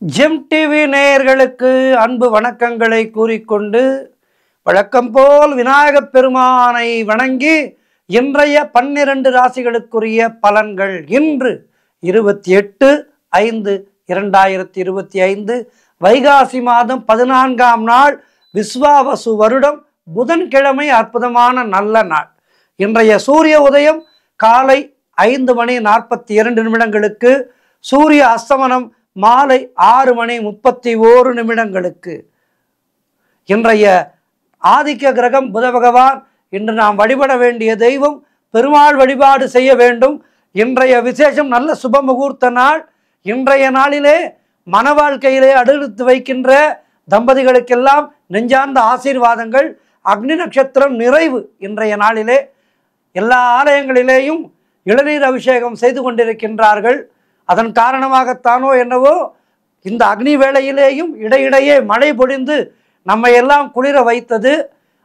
GeM TV நேயர்களுக்கு அன்பு வணக்கங்களை கூறிக்கொண்டு வழக்கம் போல் விநாயகப் பெருமானை வணங்கி இன்றைய 12 ராசிகளுக்குரிய பலன்கள் இன்று 28/5/2025 வைகாசி மாதம் 14ஆம் நாள் விஸ்வாவசு வருடம் புதன்கிழமை அற்புதமான நல்ல நாள். இன்றைய சூரிய உதயம் காலை 5:42 சூரிய அஸ்தமனம் மாலை 6:31 இன்றைய ஆதிக்க கிரகம் புத பகவான். இன்று நாம் வழிபட வேண்டிய தெய்வம் பெருமாள் வழிபாடு செய்ய வேண்டும். இன்றைய விசேஷம் நல்ல சுப முகூர்த்த நாள். இன்றைய நாளிலே மன வாழ்க்கையிலே அடுத்து வைக்கின்ற தம்பதிகளுக்கெல்லாம் நெஞ்சார்ந்த ஆசீர்வாதங்கள். அக்னி நட்சத்திரம் நிறைவு. இன்றைய நாளிலே எல்லா ஆலயங்களிலேயும் இளநீர் அபிஷேகம் செய்து கொண்டிருக்கின்றார்கள். அதன் காரணமாகத்தானோ என்னவோ இந்த அக்னி வேளையிலேயும் இடையிடையே மழை பொழிந்து நம்மை எல்லாம் குளிர வைத்தது.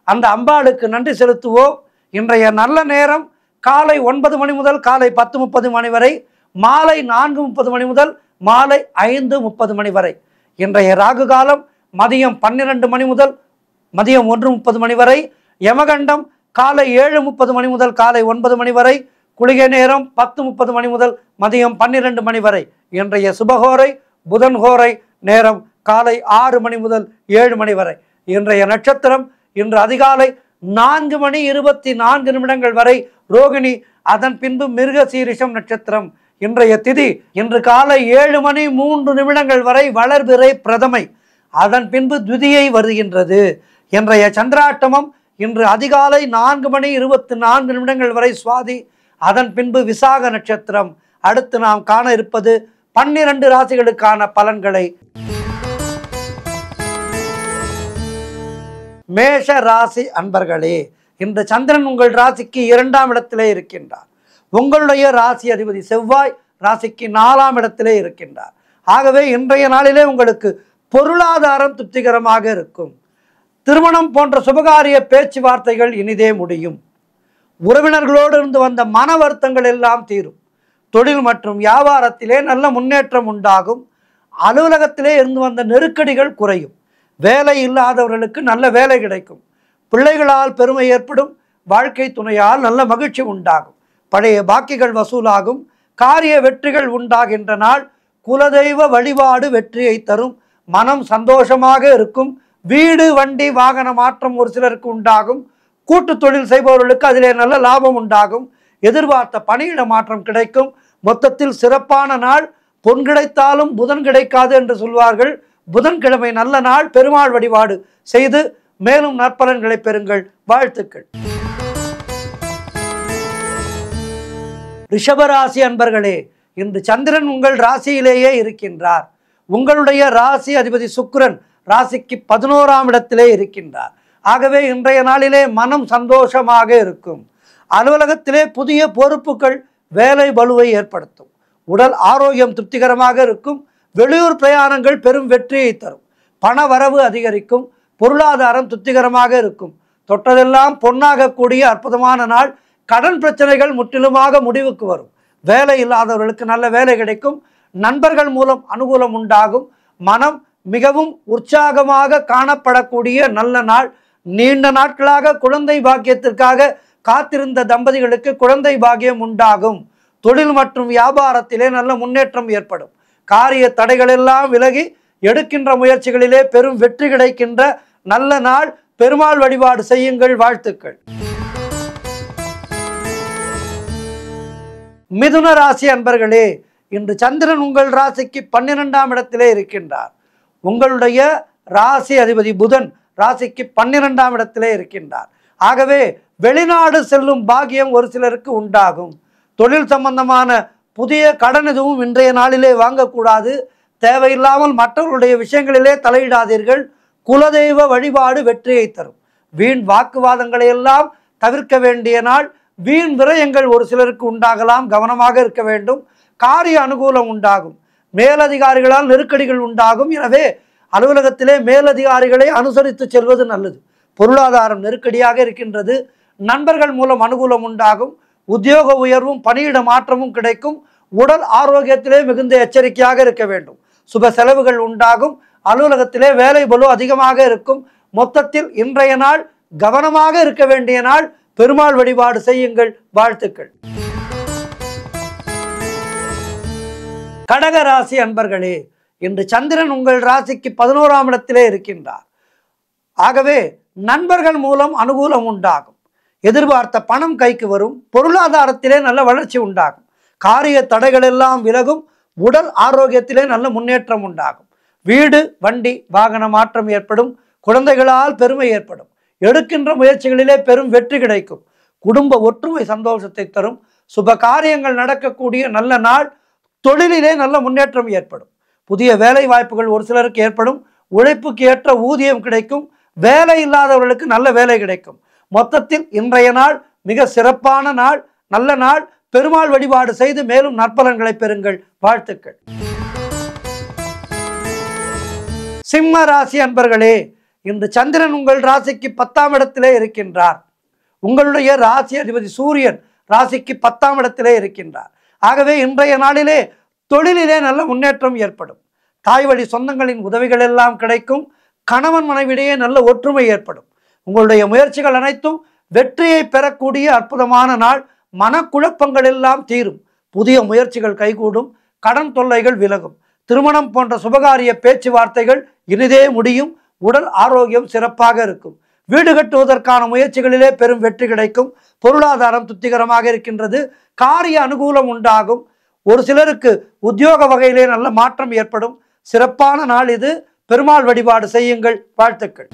அந்த அம்பாளுக்கு நன்றி செலுத்துவோம். இன்றைய நல்ல நேரம் காலை 9 மணி முதல் காலை 10:30 மணி வரை, மாலை 4:30 மணி முதல் மாலை 5:30 வரை. இன்றைய ராகு காலம் மதியம் 12 மணி முதல் மதியம் 1:30 மணி வரை. யமகண்டம் காலை 7:30 மணி முதல் காலை 9 மணி வரை. குளிகை நேரம் 10:30 மணி முதல் மதியம் 12 மணி வரை. இன்றைய சுபகோரை புதன்கோரை நேரம் காலை 6 மணி முதல் 7 மணி வரை. இன்றைய நட்சத்திரம் இன்று அதிகாலை 4:24 வரை ரோகிணி, அதன் பின்பு மிருகசீரிஷம் நட்சத்திரம். இன்றைய திதி இன்று காலை 7:03 வரை வளர்பிறை பிரதமை, அதன் பின்பு துதியை வருகின்றது. இன்றைய சந்திராட்டமம் இன்று அதிகாலை 4:24 வரை சுவாதி, அதன் பின்பு விசாக நட்சத்திரம். அடுத்து நாம் காண இருப்பது 12 ராசிகளுக்கான பலன்களை. மேஷ ராசி அன்பர்களே, இன்று சந்திரன் உங்கள் ராசிக்கு 2ஆம் இடத்திலே இருக்கின்றார். உங்களுடைய ராசி அதிபதி செவ்வாய் ராசிக்கு 4ஆம் இடத்திலே இருக்கின்றார். ஆகவே இன்றைய நாளிலே உங்களுக்கு பொருளாதாரம் திருப்திகரமாக இருக்கும். திருமணம் போன்ற சுபகாரிய பேச்சுவார்த்தைகள் இனிதே முடியும். உறவினர்களோடு இருந்து வந்த மன வருத்தங்கள் எல்லாம் தீரும். தொழில் மற்றும் வியாபாரத்திலே நல்ல முன்னேற்றம் உண்டாகும். அலுவலகத்திலே இருந்து வந்த நெருக்கடிகள் குறையும். வேலை இல்லாதவர்களுக்கு நல்ல வேலை கிடைக்கும். பிள்ளைகளால் பெருமை ஏற்படும். வாழ்க்கை துணையால் நல்ல மகிழ்ச்சி உண்டாகும். பழைய பாக்கிகள் வசூலாகும். காரிய வெற்றிகள் உண்டாகின்ற நாள். குலதெய்வ வழிபாடு வெற்றியை தரும். மனம் சந்தோஷமாக இருக்கும். வீடு வண்டி வாகன மாற்றம் ஒரு சிலருக்கு உண்டாகும். கூட்டு தொழில் செய்பவர்களுக்கு அதிலே நல்ல லாபம் உண்டாகும். எதிர்பார்த்த பணியிட மாற்றம் கிடைக்கும். மொத்தத்தில் சிறப்பான நாள். பொன் கிடைத்தாலும் புதன் கிடைக்காது என்று சொல்வார்கள். புதன்கிழமை நல்ல நாள். பெருமாள் வழிபாடு செய்து மேலும் நற்பலன்களை பெறுங்கள். வாழ்த்துக்கள். ரிஷபராசி அன்பர்களே, இன்று சந்திரன் உங்கள் ராசியிலேயே இருக்கின்றார். உங்களுடைய ராசி அதிபதி சுக்கிரன் ராசிக்கு 11ஆம் இடத்திலே இருக்கின்றார். ஆகவே இன்றைய நாளிலே மனம் சந்தோஷமாக இருக்கும். அலுவலகத்திலே புதிய பொறுப்புகள் வேலை பளுவை ஏற்படுத்தும். உடல் ஆரோக்கியம் திருப்திகரமாக இருக்கும். வெளியூர் பிரயாணங்கள் பெரும் வெற்றியை தரும். பண வரவு அதிகரிக்கும். பொருளாதாரம் திருப்திகரமாக இருக்கும். தொட்டதெல்லாம் பொன்னாகக்கூடிய அற்புதமான நாள். கடன் பிரச்சனைகள் முற்றிலுமாக முடிவுக்கு வரும். வேலை இல்லாதவர்களுக்கு நல்ல வேலை கிடைக்கும். நண்பர்கள் மூலம் அனுகூலம் உண்டாகும். மனம் மிகவும் உற்சாகமாக காணப்படக்கூடிய நல்ல நாள். நீண்ட நாட்களாக குழந்தை பாக்கியத்திற்காக காத்திருந்த தம்பதிகளுக்கு குழந்தை பாக்கியம் உண்டாகும். தொழில் மற்றும் வியாபாரத்திலே நல்ல முன்னேற்றம் ஏற்படும். காரிய தடைகள் எல்லாம் விலகி எடுக்கின்ற முயற்சிகளிலே பெரும் வெற்றி கிடைக்கின்ற நல்ல நாள். பெருமாள் வழிபாடு செய்யுங்கள். வாழ்த்துக்கள். மிதுன ராசி அன்பர்களே, இன்று சந்திரன் உங்கள் ராசிக்கு 12ஆம் இடத்திலே இருக்கின்றார். உங்களுடைய ராசி அதிபதி புதன் ராசிக்கு 12ஆம் இடத்திலே இருக்கின்றார். ஆகவே வெளிநாடு செல்லும் பாக்கியம் ஒரு சிலருக்கு உண்டாகும். தொழில் சம்பந்தமான புதிய கடன் எதுவும் இன்றைய நாளிலே வாங்கக்கூடாது. தேவையில்லாமல் மற்றவர்களுடைய விஷயங்களிலே தலையிடாதீர்கள். குலதெய்வ வழிபாடு வெற்றியை தரும். வீண் வாக்குவாதங்களை எல்லாம் தவிர்க்க வேண்டிய நாள். வீண் விரயங்கள் ஒரு சிலருக்கு உண்டாகலாம். கவனமாக இருக்க வேண்டும். காரிய அனுகூலம் உண்டாகும். மேலதிகாரிகளால் நெருக்கடிகள் உண்டாகும். எனவே அலுவலகத்திலே மேலதிகாரிகளை அனுசரித்து செல்வது நல்லது. பொருளாதாரம் நெருக்கடியாக இருக்கின்றது. நண்பர்கள் மூலம் அனுகூலம் உண்டாகும். உத்தியோக உயர்வும் பணியிட மாற்றமும் கிடைக்கும். உடல் ஆரோக்கியத்திலே மிகுந்த எச்சரிக்கையாக இருக்க வேண்டும். சுப செலவுகள் உண்டாகும். அலுவலகத்திலே வேலை பளு அதிகமாக இருக்கும். மொத்தத்தில் இன்றைய நாள் கவனமாக இருக்க வேண்டிய நாள். பெருமாள் வழிபாடு செய்யுங்கள். வாழ்த்துக்கள். கடக ராசி அன்பர்களே, இன்று சந்திரன் உங்கள் ராசிக்கு 11ஆம் இடத்திலே இருக்கின்றார். ஆகவே நண்பர்கள் மூலம் அனுகூலம் உண்டாகும். எதிர்பார்த்த பணம் கைக்கு வரும். பொருளாதாரத்திலே நல்ல வளர்ச்சி உண்டாகும். காரிய தடைகள் எல்லாம் விலகும். உடல் ஆரோக்கியத்திலே நல்ல முன்னேற்றம் உண்டாகும். வீடு வண்டி வாகன மாற்றம் ஏற்படும். குழந்தைகளால் பெருமை ஏற்படும். எடுக்கின்ற முயற்சிகளிலே பெரும் வெற்றி கிடைக்கும். குடும்ப ஒற்றுமை சந்தோஷத்தை தரும். சுப காரியங்கள் நடக்கக்கூடிய நல்ல நாள். தொழிலிலே நல்ல முன்னேற்றம் ஏற்படும். புதிய வேலை வாய்ப்புகள் ஒரு சிலருக்கு ஏற்படும். உழைப்புக்கு ஏற்ற ஊதியம் கிடைக்கும். வேலை இல்லாதவர்களுக்கு நல்ல வேலை கிடைக்கும். மொத்தத்தில் இன்றைய நாள் மிக சிறப்பான நாள், நல்ல நாள். பெருமாள் வழிபாடு செய்து மேலும் நற்பலன்களை பெறுங்கள். வாழ்த்துக்கள். சிம்ம ராசி அன்பர்களே, இன்று சந்திரன் உங்கள் ராசிக்கு 10ஆம் இடத்திலே இருக்கின்றார். உங்களுடைய ராசி அதிபதி சூரியன் ராசிக்கு 10ஆம் இடத்திலே இருக்கின்றார். ஆகவே இன்றைய நாளிலே தொழிலிலே நல்ல முன்னேற்றம் ஏற்படும். தாய் வழி சொந்தங்களின் உதவிகள் எல்லாம் கிடைக்கும். கணவன் மனைவிடையே நல்ல ஒற்றுமை ஏற்படும். உங்களுடைய முயற்சிகள் அனைத்தும் வெற்றியை பெறக்கூடிய அற்புதமான நாள். மனக்குழப்பங்கள் எல்லாம் தீரும். புதிய முயற்சிகள் கைகூடும். கடன் தொல்லைகள் விலகும். திருமணம் போன்ற சுபகாரிய பேச்சுவார்த்தைகள் இனிதே முடியும். உடல் ஆரோக்கியம் சிறப்பாக இருக்கும். வீடு கட்டுவதற்கான முயற்சிகளிலே பெரும் வெற்றி கிடைக்கும். பொருளாதாரம் திருப்திகரமாக இருக்கின்றது. காரிய அனுகூலம் உண்டாகும். ஒரு சிலருக்கு உத்தியோக வகையிலே நல்ல மாற்றம் ஏற்படும். சிறப்பான நாள் இது. பெருமாள் வழிபாடு செய்யுங்கள். வாழ்த்துக்கள்.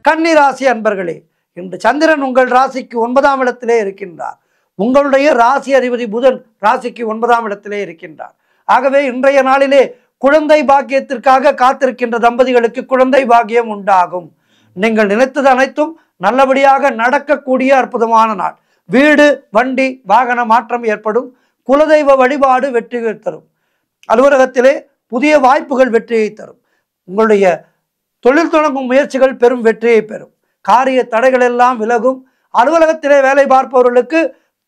கன்னி ராசி அன்பர்களே, இன்று சந்திரன் உங்கள் ராசிக்கு 9ஆம் இடத்திலே இருக்கின்றார். உங்களுடைய ராசி அதிபதி புதன் ராசிக்கு 9ஆம் இடத்திலே இருக்கின்றார். ஆகவே இன்றைய நாளிலே குழந்தை பாக்கியத்திற்காக காத்திருக்கின்ற தம்பதிகளுக்கு குழந்தை பாக்கியம் உண்டாகும். நீங்கள் நினைத்தது அனைத்தும் நல்லபடியாக நடக்கக்கூடிய அற்புதமான நாள். வீடு வண்டி வாகன மாற்றம் ஏற்படும். குலதெய்வ வழிபாடு வெற்றியை தரும். அலுவலகத்திலே புதிய வாய்ப்புகள் வெற்றியை தரும். உங்களுடைய தொழில் தொடங்கும் முயற்சிகள் பெரும் வெற்றியை பெறும். காரிய தடைகள் எல்லாம் விலகும். அலுவலகத்திலே வேலை பார்ப்பவர்களுக்கு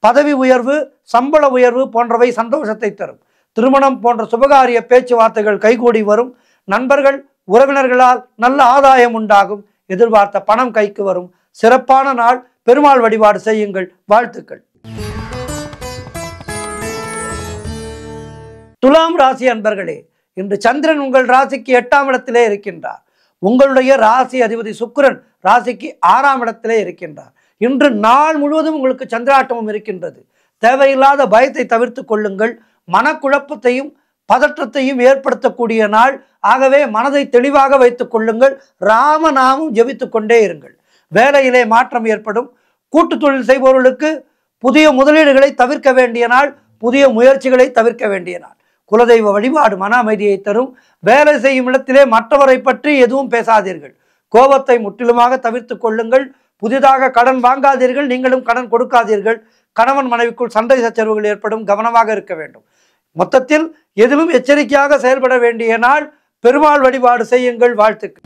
பதவி உயர்வு சம்பள உயர்வு போன்றவை சந்தோஷத்தை தரும். திருமணம் போன்ற சுபகாரிய பேச்சுவார்த்தைகள் கைகூடி வரும். நண்பர்கள் உறவினர்களால் நல்ல ஆதாயம் உண்டாகும். எதிர்பார்த்த பணம் கைக்கு வரும். சிறப்பான நாள். பெருமாள் வழிபாடு செய்யுங்கள். வாழ்த்துக்கள். துலாம் ராசி அன்பர்களே, இன்று சந்திரன் உங்கள் ராசிக்கு 8ஆம் இடத்திலே இருக்கின்றார். உங்களுடைய ராசி அதிபதி சுக்கிரன் ராசிக்கு 6ஆம் இடத்திலே இருக்கின்றார். இன்று நாள் முழுவதும் உங்களுக்கு சந்திராட்டமும் இருக்கின்றது. தேவையில்லாத பயத்தை தவிர்த்து கொள்ளுங்கள். மனக்குழப்பத்தையும் பதற்றத்தையும் ஏற்படுத்தக்கூடிய நாள். ஆகவே மனதை தெளிவாக வைத்துக் கொள்ளுங்கள். ராமநாமம் ஜெபித்துக் கொண்டே இருங்கள். வேலையிலே மாற்றம் ஏற்படும். கூட்டு தொழில் செய்பவர்களுக்கு புதிய முதலீடுகளை தவிர்க்க வேண்டிய நாள். புதிய முயற்சிகளை தவிர்க்க வேண்டிய நாள். குலதெய்வ வழிபாடு மன அமைதியை தரும். வேலை செய்யும் இடத்திலே மற்றவரை பற்றி எதுவும் பேசாதீர்கள். கோபத்தை முற்றிலுமாக தவிர்த்து கொள்ளுங்கள். புதிதாக கடன் வாங்காதீர்கள். நீங்களும் கடன் கொடுக்காதீர்கள். கணவன் மனைவிக்குள் சண்டை சச்சரவுகள் ஏற்படும். கவனமாக இருக்க வேண்டும். மொத்தத்தில் எதிலும் எச்சரிக்கையாக செயல்பட வேண்டிய நாள். பெருமாள் வழிபாடு செய்யுங்கள். வாழ்த்துக்கள்.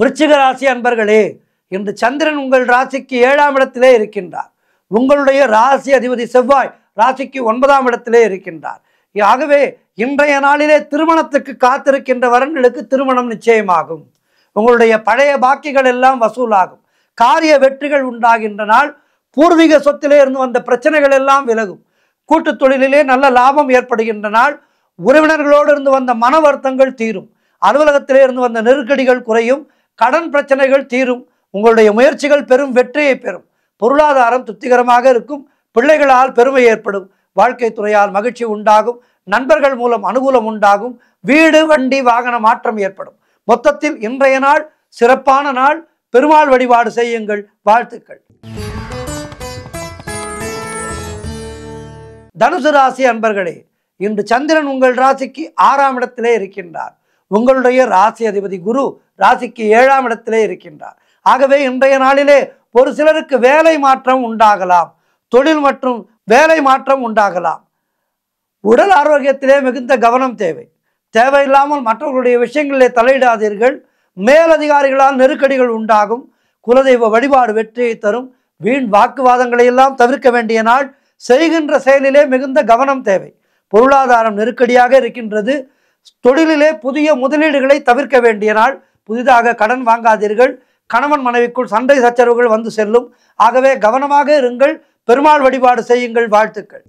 விருச்சிக ராசி அன்பர்களே, இன்று சந்திரன் உங்கள் ராசிக்கு 7ஆம் இடத்திலே இருக்கின்றார். உங்களுடைய ராசி அதிபதி செவ்வாய் ராசிக்கு 9ஆம் இடத்திலே இருக்கின்றார். ஆகவே இன்றைய நாளிலே திருமணத்துக்கு காத்திருக்கின்ற வரன்களுக்கு திருமணம் நிச்சயமாகும். உங்களுடைய பழைய பாக்கிகள் எல்லாம் வசூலாகும். காரிய வெற்றிகள் உண்டாகின்ற நாள். பூர்வீக சொத்திலே இருந்து வந்த பிரச்சனைகள் எல்லாம் விலகும். கூட்டு தொழிலிலே நல்ல லாபம் ஏற்படுகின்ற நாள். உறவினர்களோடு இருந்து வந்த மன வருத்தங்கள் தீரும். அலுவலகத்திலே இருந்து வந்த நெருக்கடிகள் குறையும். கடன் பிரச்சனைகள் தீரும். உங்களுடைய முயற்சிகள் பெரும் வெற்றியை பெறும். பொருளாதாரம் திருப்திகரமாக இருக்கும். பிள்ளைகளால் பெருமை ஏற்படும். வாழ்க்கை துறையால் மகிழ்ச்சி உண்டாகும். நண்பர்கள் மூலம் அனுகூலம் உண்டாகும். வீடு வண்டி வாகன மாற்றம் ஏற்படும். மொத்தத்தில் இன்றைய நாள் சிறப்பான நாள். பெருமாள் வழிபாடு செய்யுங்கள். வாழ்த்துக்கள். தனுசு ராசி அன்பர்களே, இன்று சந்திரன் உங்கள் ராசிக்கு 6ஆம் இடத்திலே இருக்கின்றார். உங்களுடைய ராசி அதிபதி குரு ராசிக்கு 7ஆம் இடத்திலே இருக்கின்றார். ஆகவே இன்றைய நாளிலே ஒரு சிலருக்கு வேலை மாற்றம் உண்டாகலாம். தொழில் மற்றும் வேலை மாற்றம் உண்டாகலாம். உடல் ஆரோக்கியத்திலே மிகுந்த கவனம் தேவை. தேவையில்லாமல் மற்றவர்களுடைய விஷயங்களிலே தலையிடாதீர்கள். மேலதிகாரிகளால் நெருக்கடிகள் உண்டாகும். குலதெய்வ வழிபாடு வெற்றியை தரும். வீண் வாக்குவாதங்களை எல்லாம் தவிர்க்க வேண்டிய நாள். செய்கின்ற செயலிலே மிகுந்த கவனம் தேவை. பொருளாதாரம் நெருக்கடியாக இருக்கின்றது. தொழிலிலே புதிய முதலீடுகளை தவிர்க்க வேண்டிய நாள். புதிதாக கடன் வாங்காதீர்கள். கணவன் மனைவிக்குள் சண்டை சச்சரவுகள் வந்து செல்லும். ஆகவே கவனமாக இருங்கள். பெருமாள் வழிபாடு செய்யுங்கள். வாழ்த்துக்கள்.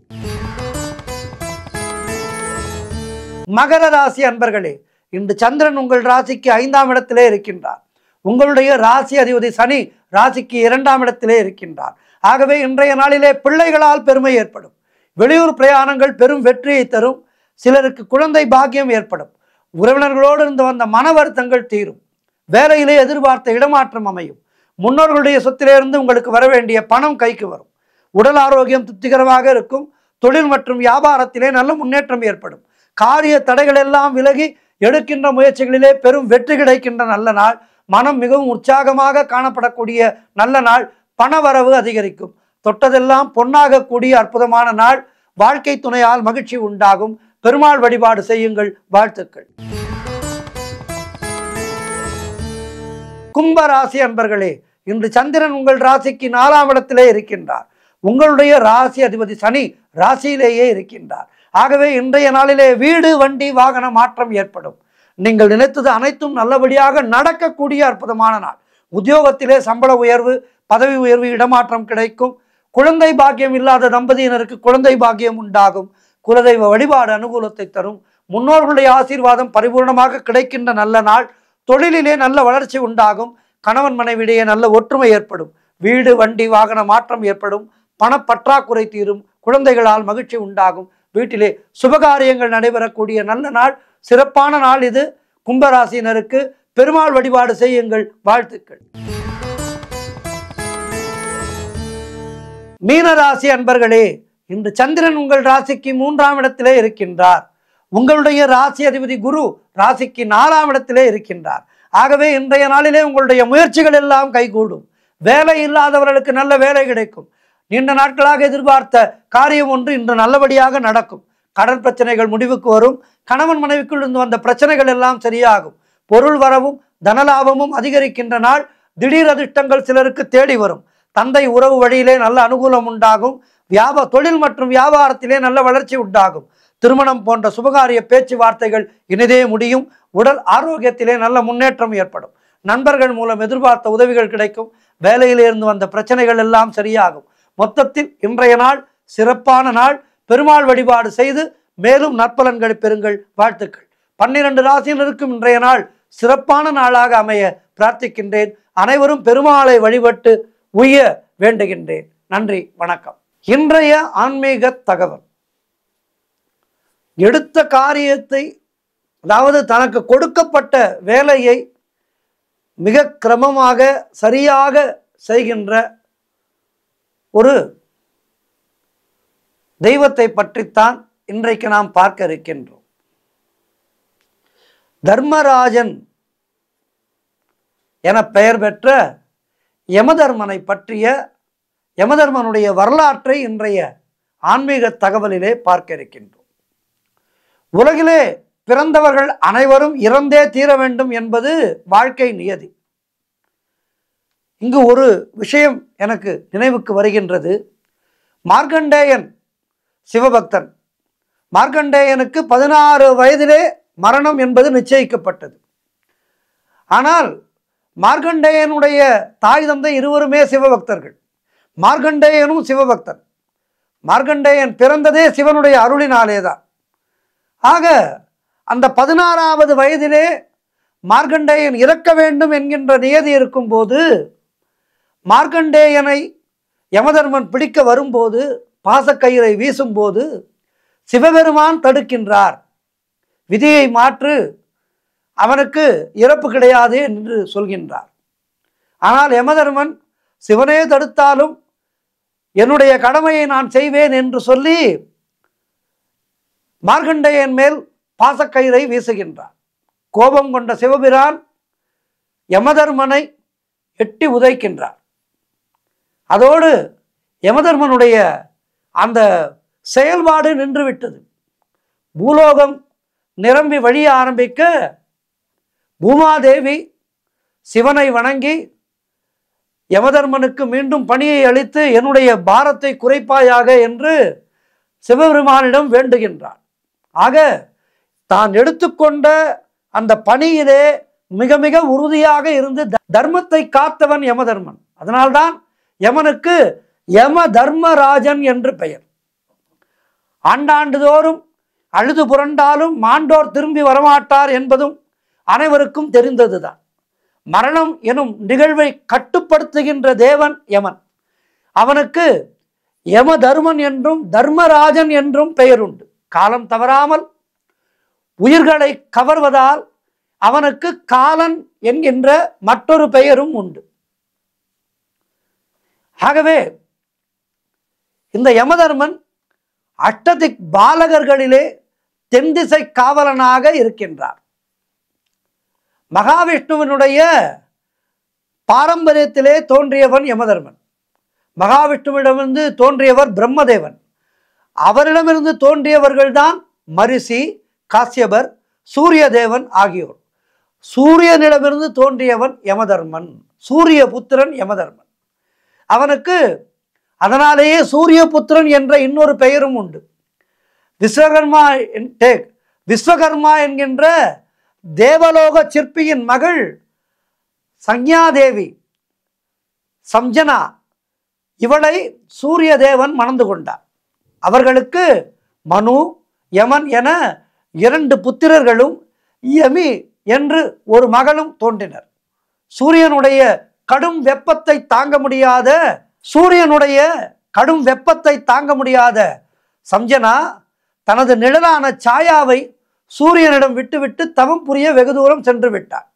மகர ராசி அன்பர்களே, இன்று சந்திரன் உங்கள் ராசிக்கு 5ஆம் இடத்திலே இருக்கின்றார். உங்களுடைய ராசி அதிபதி சனி ராசிக்கு 2ஆம் இடத்திலே இருக்கின்றார். ஆகவே இன்றைய நாளிலே பிள்ளைகளால் பெருமை ஏற்படும். வெளியூர் பிரயாணங்கள் பெரும் வெற்றியை தரும். சிலருக்கு குழந்தை பாக்கியம் ஏற்படும். உறவினர்களோடு இருந்து வந்த மன வருத்தங்கள் தீரும். வேலையிலே எதிர்பார்த்த இடமாற்றம் அமையும். முன்னோர்களுடைய சொத்திலிருந்து உங்களுக்கு வர வேண்டிய பணம் கைக்கு வரும். உடல் ஆரோக்கியம் திருப்திகரமாக இருக்கும். தொழில் மற்றும் வியாபாரத்திலே நல்ல முன்னேற்றம் ஏற்படும். காரிய தடைகள் எல்லாம் விலகி எடுக்கின்ற முயற்சிகளிலே பெரும் வெற்றி கிடைக்கின்ற நல்ல நாள். மனம் மிகவும் உற்சாகமாக காணப்படக்கூடிய நல்ல நாள். பணவரவு அதிகரிக்கும். தொட்டதெல்லாம் பொன்னாக கூடிய அற்புதமான நாள். வாழ்க்கை துணையால் மகிழ்ச்சி உண்டாகும். பெருமாள் வழிபாடு செய்யுங்கள். வாழ்த்துக்கள். கும்பராசி அன்பர்களே, இன்று சந்திரன் உங்கள் ராசிக்கு 4ஆம் இடத்திலே இருக்கின்றார். உங்களுடைய ராசி அதிபதி சனி ராசியிலேயே இருக்கின்றார். ஆகவே இன்றைய நாளிலே வீடு வண்டி வாகன மாற்றம் ஏற்படும். நீங்கள் நினைத்தது அனைத்தும் நல்லபடியாக நடக்கக்கூடிய அற்புதமான நாள். உத்தியோகத்திலே சம்பள உயர்வு, பதவி உயர்வு, இடமாற்றம் கிடைக்கும். குழந்தை பாக்கியம் இல்லாத தம்பதியினருக்கு குழந்தை பாக்கியம் உண்டாகும். குலதெய்வ வழிபாடு அனுகூலத்தை தரும். முன்னோர்களுடைய ஆசீர்வாதம் பரிபூர்ணமாக கிடைக்கின்ற நல்ல நாள். தொழிலிலே நல்ல வளர்ச்சி உண்டாகும். கணவன் மனைவியிடையே நல்ல ஒற்றுமை ஏற்படும். வீடு வண்டி வாகன மாற்றம் ஏற்படும். பணப்பற்றாக்குறை தீரும். குழந்தைகளால் மகிழ்ச்சி உண்டாகும். வீட்டிலே சுபகாரியங்கள் நடைபெறக்கூடிய நல்ல நாள். சிறப்பான நாள் இது. கும்பராசினருக்கு பெருமாள் வழிபாடு செய்யுங்கள். வாழ்த்துக்கள். மீனராசி அன்பர்களே, இன்று சந்திரன் உங்கள் ராசிக்கு 3ஆம் இடத்திலே இருக்கின்றார். உங்களுடைய ராசி அதிபதி குரு ராசிக்கு 4ஆம் இடத்திலே இருக்கின்றார். ஆகவே இன்றைய நாளிலே உங்களுடைய முயற்சிகள் எல்லாம் கைகூடும். வேலை இல்லாதவர்களுக்கு நல்ல வேலை கிடைக்கும். நீண்ட நாட்களாக எதிர்பார்த்த காரியம் ஒன்று இன்று நல்லபடியாக நடக்கும். கடன் பிரச்சனைகள் முடிவுக்கு வரும். கணவன் மனைவிக்குள் இருந்து வந்த பிரச்சனைகள் எல்லாம் சரியாகும். பொருள் வரவும் தனலாபமும் அதிகரிக்கின்ற நாள். திடீர் அதிர்ஷ்டங்கள் சிலருக்கு தேடி வரும். தந்தை உறவு வழியிலே நல்ல அனுகூலம் உண்டாகும். தொழில் மற்றும் வியாபாரத்திலே நல்ல வளர்ச்சி உண்டாகும். திருமணம் போன்ற சுபகாரிய பேச்சுவார்த்தைகள் இனிதே முடியும். உடல் ஆரோக்கியத்திலே நல்ல முன்னேற்றம் ஏற்படும். நண்பர்கள் மூலம் எதிர்பார்த்த உதவிகள் கிடைக்கும். வேலையிலிருந்து வந்த பிரச்சனைகள் எல்லாம் சரியாகும். மொத்தத்தில் இன்றைய நாள் சிறப்பான நாள். பெருமாள் வழிபாடு செய்து மேலும் நற்பலன்களை பெறுங்கள். வாழ்த்துக்கள். 12 ராசியினருக்கும் இன்றைய நாள் சிறப்பான நாளாக அமைய பிரார்த்திக்கின்றேன். அனைவரும் பெருமாளை வழிபட்டு உய்ய வேண்டுகின்றேன். நன்றி, வணக்கம். இன்றைய ஆன்மீக தகவல். எடுத்த காரியத்தை, அதாவது தனக்கு கொடுக்கப்பட்ட வேலையை மிக கிரமமாக சரியாக செய்கின்ற ஒரு தெய்வத்தை பற்றித்தான் இன்றைக்கு நாம் பார்க்க இருக்கின்றோம். தர்மராஜன் என பெயர் பெற்ற யமதர்மனை பற்றிய யமதர்மனுடைய வரலாற்றை இன்றைய ஆன்மீக தகவலிலே பார்க்க இருக்கின்றோம். உலகிலே பிறந்தவர்கள் அனைவரும் இறந்தே தீர வேண்டும் என்பது வாழ்க்கை நியதி. இங்கு ஒரு விஷயம் எனக்கு நினைவுக்கு வருகின்றது. மார்க்கண்டேயன் சிவபக்தன். மார்க்கண்டேயனுக்கு 16 வயதிலே மரணம் என்பது நிச்சயிக்கப்பட்டது. ஆனால் மார்க்கண்டேயனுடைய தாய் தந்தை இருவருமே சிவபக்தர்கள். மார்க்கண்டேயனும் சிவபக்தன். மார்க்கண்டேயன் பிறந்ததே சிவனுடைய அருளினாலே தான். ஆக அந்த 16வது வயதிலே மார்க்கண்டேயன் இறக்க வேண்டும் என்கின்ற நியதி இருக்கும்போது மார்க்கண்டேயனை யமதர்மன் பிடிக்க வரும்போது, பாசக்கயிறை வீசும்போது சிவபெருமான் தடுக்கின்றார். விதியை மாற்று, அவனுக்கு இறப்பு கிடையாது என்று சொல்கின்றார். ஆனால் யமதர்மன் சிவனே தடுத்தாலும் என்னுடைய கடமையை நான் செய்வேன் என்று சொல்லி மார்க்கண்டேயன் மேல் பாசக்கயிறை வீசுகின்றார். கோபம் கொண்ட சிவபிரான் யமதர்மனை எட்டி உதைக்கின்றார். அதோடு யமதர்மனுடைய அந்த செயல்பாடு நின்றுவிட்டது. பூலோகம் நிரம்பி வழிய ஆரம்பிக்க பூமாதேவி சிவனை வணங்கி யமதர்மனுக்கு மீண்டும் பணியை அளித்து என்னுடைய பாரத்தை குறைப்பாயாக என்று சிவபெருமானிடம் வேண்டுகின்றான். ஆக தான் எடுத்துக்கொண்ட அந்த பணியிலே மிக மிக உறுதியாக இருந்து தர்மத்தை காத்தவன் யமதர்மன். அதனால்தான் யமனுக்கு யம தர்மராஜன் என்று பெயர். ஆண்டாண்டுதோறும் அழுது புரண்டாலும் மாண்டோர் திரும்பி வரமாட்டார் என்பதும் அனைவருக்கும் தெரிந்ததுதான். மரணம் எனும் நிகழ்வை கட்டுப்படுத்துகின்ற தேவன் யமன். அவனுக்கு யம தர்மன் என்றும் தர்மராஜன் என்றும் பெயர் உண்டு. காலம் தவறாமல் உயிர்களை கவர்வதால் அவனுக்கு காலன் என்கின்ற மற்றொரு பெயரும் உண்டு. ஆகவே இந்த யமதர்மன் அஷ்டதிக் பாலகர்களிலே தென்திசை காவலனாக இருக்கின்றார். மகாவிஷ்ணுவினுடைய பாரம்பரியத்திலே தோன்றியவன் யமதர்மன். மகாவிஷ்ணுவிடமிருந்து தோன்றியவர் பிரம்மதேவன். அவரிடமிருந்து தோன்றியவர்கள்தான் மரிசி, காசியபர், சூரிய தேவன் ஆகியோர். சூரியனிடமிருந்து தோன்றியவன் யமதர்மன், சூரிய புத்திரன் யமதர்மன். அவனுக்கு அதனாலேயே சூரிய புத்திரன் என்ற இன்னொரு பெயரும் உண்டு. விஸ்வகர்மா என்கின்ற தேவலோக சிற்பியின் மகள் சஞ்ஞாதேவி சம்ஜனா, இவளை சூரிய தேவன் மணந்து கொண்டார். அவர்களுக்கு மனு, யமன் என 2 புத்திரர்களும் யமி என்று ஒரு மகளும் தோன்றினர். சூரியனுடைய கடும் வெப்பத்தை தாங்க முடியாத சம்ஜனா தனது நிழலான சாயாவை சூரியனிடம் விட்டுவிட்டு தவம் புரிய வெகு தூரம் சென்று விட்டார்.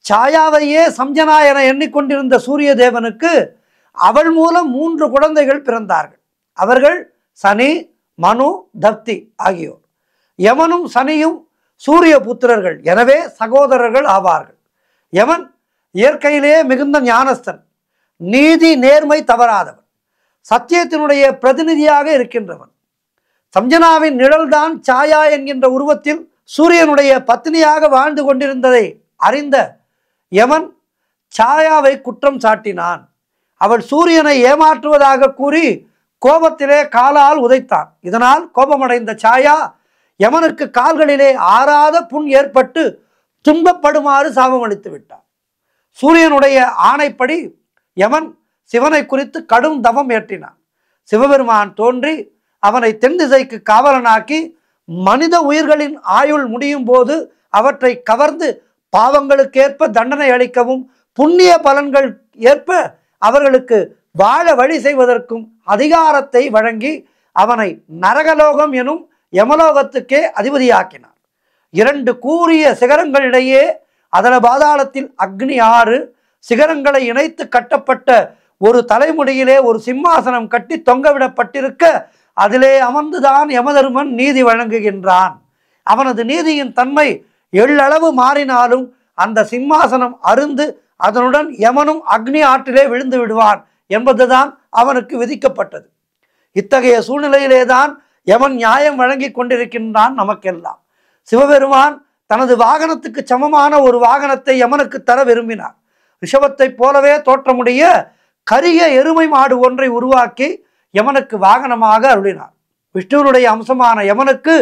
சாயாவையே சம்ஜனா என எண்ணிக்கொண்டிருந்த சூரிய தேவனுக்கு அவள் மூலம் 3 குழந்தைகள் பிறந்தார்கள். அவர்கள் சனி, மனு, தப்தி ஆகியோர். யமனும் சனியும் சூரிய புத்திரர்கள், எனவே சகோதரர்கள் ஆவார்கள். யமன் இயற்கையிலேயே மிகுந்த ஞானஸ்தன், நீதி நேர்மை தவறாதவன், சத்தியத்தினுடைய பிரதிநிதியாக இருக்கின்றவன். சம்ஜனாவின் நிழல்தான் சாயா என்கின்ற உருவத்தில் சூரியனுடைய பத்னியாக வாழ்ந்து கொண்டிருந்ததை அறிந்த யமன் சாயாவை குற்றம் சாட்டினான். அவள் சூரியனை ஏமாற்றுவதாக கூறி கோபத்திலே காலால் உதைத்தான். இதனால் கோபமடைந்த சாயா யமனுக்கு கால்களிலே ஆறாத புண் ஏற்பட்டு துன்பப்படுமாறு சாபம் அளித்து விட்டான். சூரியனுடைய ஆணைப்படி யமன் சிவனை குறித்து கடும் தவம் ஏற்றினான். சிவபெருமான் தோன்றி அவனை தென் திசைக்கு காவலனாக்கி மனித உயிர்களின் ஆயுள் முடியும் போது அவற்றை கவர்ந்து பாவங்களுக்கேற்ப தண்டனை அளிக்கவும் புண்ணிய பலன்கள் ஏற்ப அவர்களுக்கு வாழ வழி செய்வதற்கும் அதிகாரத்தை வழங்கி அவனை நரகலோகம் எனும் யமலோகத்துக்கே அதிபதியாக்கினார். 2 கூரிய சிகரங்களிடையே அதல பாதாளத்தில் அக்னி 6 சிகரங்களை இணைத்து கட்டப்பட்ட ஒரு தலைமுடியிலே ஒரு சிம்மாசனம் கட்டி தொங்கவிடப்பட்டிருக்க அதிலே அமர்ந்துதான் யமதர்மன் நீதி வழங்குகின்றான். அவனது நீதியின் தன்மை எள்ளளவு மாறினாலும் அந்த சிம்மாசனம் அருந்து அதனுடன் யமனும் அக்னி ஆற்றிலே விழுந்து விடுவான் என்பதுதான் அவனுக்கு விதிக்கப்பட்டது. இத்தகைய சூழ்நிலையிலேதான் யமன் நியாயம் வழங்கி கொண்டிருக்கின்றான் நமக்கெல்லாம். சிவபெருமான் தனது வாகனத்துக்கு சமமான ஒரு வாகனத்தை யமனுக்கு தர விரும்பினார். ரிஷபத்தை போலவே தோற்றமுடைய கரிய எருமை மாடு ஒன்றை உருவாக்கி யமனுக்கு வாகனமாக அருளினார். விஷ்ணுவனுடைய அம்சமான யமனுக்கு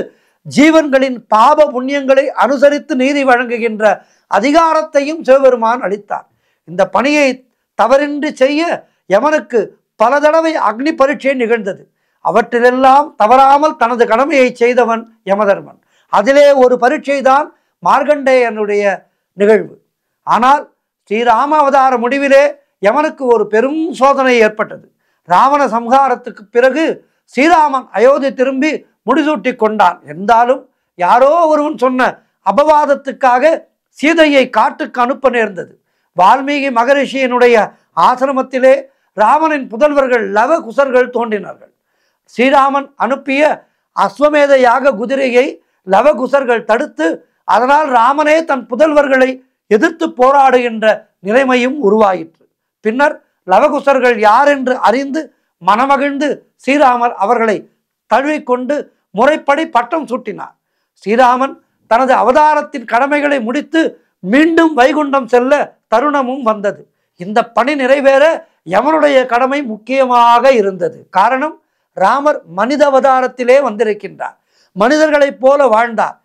ஜீவன்களின் பாப புண்ணியங்களை அனுசரித்து நீதி வழங்குகின்ற அதிகாரத்தையும் சிவபெருமான் அளித்தார். இந்த பணியை தவறின்றி செய்ய யமனுக்கு பல தடவை அக்னி பரீட்சை நிகழ்ந்தது. அவற்றிலெல்லாம் தவறாமல் தனது கடமையை செய்தவன் யமதர்மன். அதிலே ஒரு பரீட்சை தான் மார்கண்டேயனுடைய நிகழ்வு. ஆனால் ஸ்ரீராம அவதார முடிவிலே யமனுக்கு ஒரு பெரும் சோதனை ஏற்பட்டது. ராவண சம்ஹாரத்துக்கு பிறகு ஸ்ரீராமன் அயோத்தி திரும்பி முடிசூட்டி கொண்டான். இருந்தாலும் யாரோ ஒருவன் சொன்ன அபவாதத்துக்காக சீதையை காட்டுக்கு அனுப்ப நேர்ந்தது. வால்மீகி மகரிஷியினுடைய ஆசிரமத்திலே ராமனின் புதல்வர்கள் லவ குசர்கள் தோன்றினார்கள். ஸ்ரீராமன் அனுப்பிய அஸ்வமேத யாக குதிரையை லவகுசர்கள் தடுத்து அதனால் ராமனே தன் புதல்வர்களை எதிர்த்து போராடுகின்ற நிலைமையும் உருவாயிற்று. பின்னர் லவகுசர்கள் யார் என்று அறிந்து மனமகிழ்ந்து ஸ்ரீராமர் அவர்களை தழுவிக்கொண்டு முறைப்படி பட்டம் சூட்டினார். ஸ்ரீராமன் தனது அவதாரத்தின் கடமைகளை முடித்து மீண்டும் வைகுண்டம் செல்ல தருணமும் வந்தது. இந்த பணி நிறைவேற யமனுடைய கடமை முக்கியமாக இருந்தது. காரணம், ராமர் மனித அவதாரத்திலே வந்திருக்கின்றார். மனிதர்களைப் போல வாழ்ந்தார்.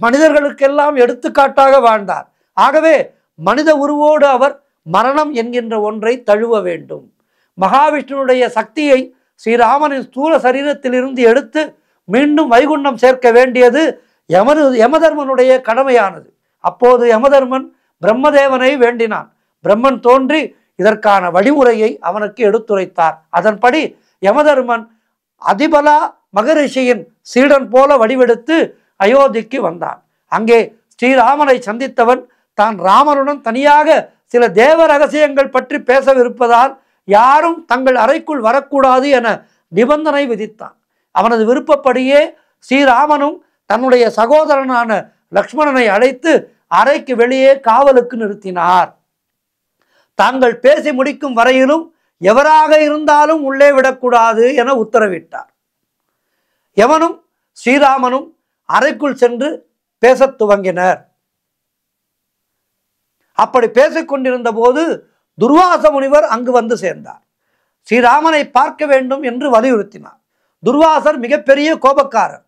மனிதர்களுக்கெல்லாம் எடுத்துக்காட்டாக வாழ்ந்தார். ஆகவே மனித உருவோடு அவர் மரணம் என்கின்ற ஒன்றை தழுவ வேண்டும். மகாவிஷ்ணுடைய சக்தியை ஸ்ரீராமனின் ஸ்தூல சரீரத்திலிருந்து எடுத்து மீண்டும் வைகுண்டம் சேர்க்க வேண்டியது யமதர்மனுடைய கடமையானது. அப்போது யமதர்மன் பிரம்மதேவனை வேண்டினான். பிரம்மன் தோன்றி இதற்கான வழிமுறையை அவனுக்கு எடுத்துரைத்தார். அதன்படி யமதர்மன் அதிபலா மகரிஷியின் சீடன் போல வடிவெடுத்து அயோத்திக்கு வந்தான். அங்கே ஸ்ரீராமனை சந்தித்தவன் தான் ராமனுடன் தனியாக சில தேவ ரகசியங்கள் பற்றி பேசவிருப்பதால் யாரும் தங்கள் அறைக்குள் வரக்கூடாது என நிபந்தனை விதித்தான். அவனது விருப்பப்படியே ஸ்ரீராமனும் தன்னுடைய சகோதரனான லக்ஷ்மணனை அழைத்து அறைக்கு வெளியே காவலுக்கு நிறுத்தினார். தாங்கள் பேசி முடிக்கும் வரையிலும் எவராக இருந்தாலும் உள்ளே விடக்கூடாது என உத்தரவிட்டார். யமனும் ஸ்ரீராமனும் அறைக்குள் சென்று பேசத் துவங்கினர். அப்படி பேசிக்கொண்டிருந்த போது துர்வாச முனிவர் அங்கு வந்து சேர்ந்தார். ஸ்ரீராமனை பார்க்க வேண்டும் என்று வலியுறுத்தினார். துர்வாசர் மிகப்பெரிய கோபக்காரர்.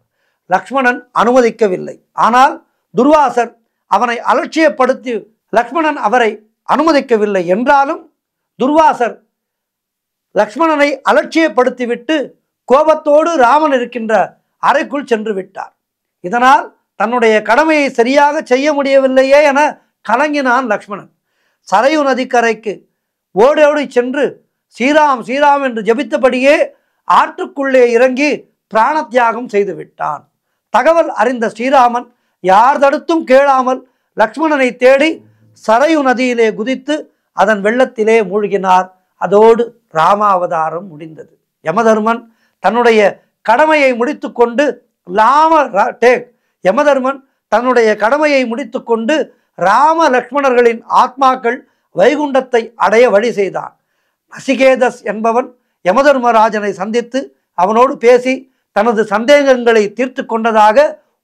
லக்ஷ்மணன் அனுமதிக்கவில்லை. ஆனால் துர்வாசர் அவனை அலட்சியப்படுத்தி லக்ஷ்மணன் அவரை அனுமதிக்கவில்லை என்றாலும் துர்வாசர் லக்ஷ்மணனை அலட்சியப்படுத்திவிட்டு கோபத்தோடு ராமன் இருக்கின்ற அறைக்குள் சென்று விட்டார். இதனால் தன்னுடைய கடமையை சரியாக செய்ய முடியவில்லையே என கலங்கினான் லக்ஷ்மணன். சரையு நதிக்கரைக்கு ஓடோடி சென்று ஸ்ரீராம் ஸ்ரீராம் என்று ஜபித்தபடியே ஆற்றுக்குள்ளே இறங்கி பிராண தியாகம் செய்து விட்டான். தகவல் அறிந்த ஸ்ரீராமன் யார் தடுத்தும் கேளாமல் லக்ஷ்மணனை தேடி சரையு நதியிலே குதித்து அதன் வெள்ளத்திலே மூழ்கினார். அதோடு ராமாவதாரம் முடிந்தது. யமதர்மன் தன்னுடைய கடமையை முடித்து கொண்டு யமதர்மன் தன்னுடைய கடமையை முடித்து கொண்டு ராம லக்ஷ்மணர்களின் ஆத்மாக்கள் வைகுண்டத்தை அடைய வழி செய்தான். நசிகேதஸ் என்பவன் யமதர்மராஜனை சந்தித்து அவனோடு பேசி தனது சந்தேகங்களை தீர்த்து கொண்டதாக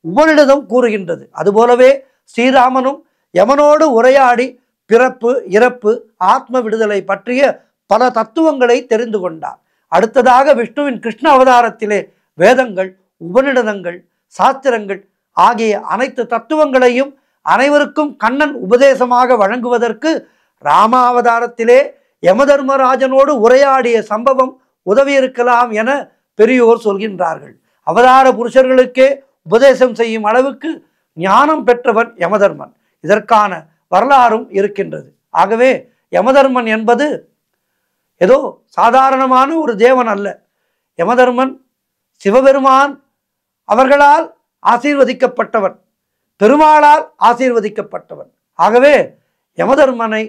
உபநிடதம் கூறுகின்றது. அதுபோலவே ஸ்ரீராமனும் யமனோடு உரையாடி பிறப்பு இறப்பு ஆத்ம விடுதலை பற்றிய பல தத்துவங்களை தெரிந்து கொண்டார். அடுத்ததாக விஷ்ணுவின் கிருஷ்ண அவதாரத்திலே வேதங்கள், உபநிடதங்கள், சாஸ்திரங்கள் ஆகிய அனைத்து தத்துவங்களையும் அனைவருக்கும் கண்ணன் உபதேசமாக வழங்குவதற்கு ராமாவதாரத்திலே யமதர்மராஜனோடு உரையாடிய சம்பவம் உதவியிருக்கலாம் என பெரியோர் சொல்கின்றார்கள். அவதார புருஷர்களுக்கே உபதேசம் செய்யும் அளவுக்கு ஞானம் பெற்றவன் யமதர்மன். இதற்கான வரலாறும் இருக்கின்றது. ஆகவே யமதர்மன் என்பது ஏதோ சாதாரணமான ஒரு தேவன் அல்ல. யமதர்மன் சிவபெருமான் அவர்களால் ஆசீர்வதிக்கப்பட்டவன், பெருமாளால் ஆசீர்வதிக்கப்பட்டவன். ஆகவே யமதர்மனை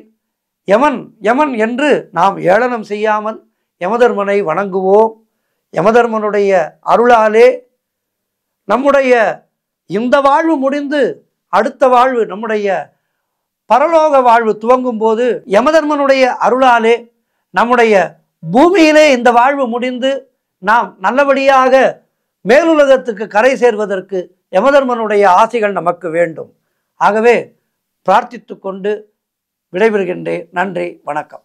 யமன் யமன் என்று நாம் ஏளனம் செய்யாமல் யமதர்மனை வணங்குவோம். யமதர்மனுடைய அருளாலே நம்முடைய இந்த வாழ்வு முடிந்து அடுத்த வாழ்வு, நம்முடைய பரலோக வாழ்வு துவங்கும் போது யமதர்மனுடைய அருளாலே நம்முடைய பூமியிலே இந்த வாழ்வு முடிந்து நாம் நல்லபடியாக மேலுலகத்துக்கு கரை சேர்வதற்கு யமதர்மனுடைய ஆசிகள் நமக்கு வேண்டும். ஆகவே பிரார்த்தித்து கொண்டு விடைபெறுகின்றேன். நன்றி, வணக்கம்.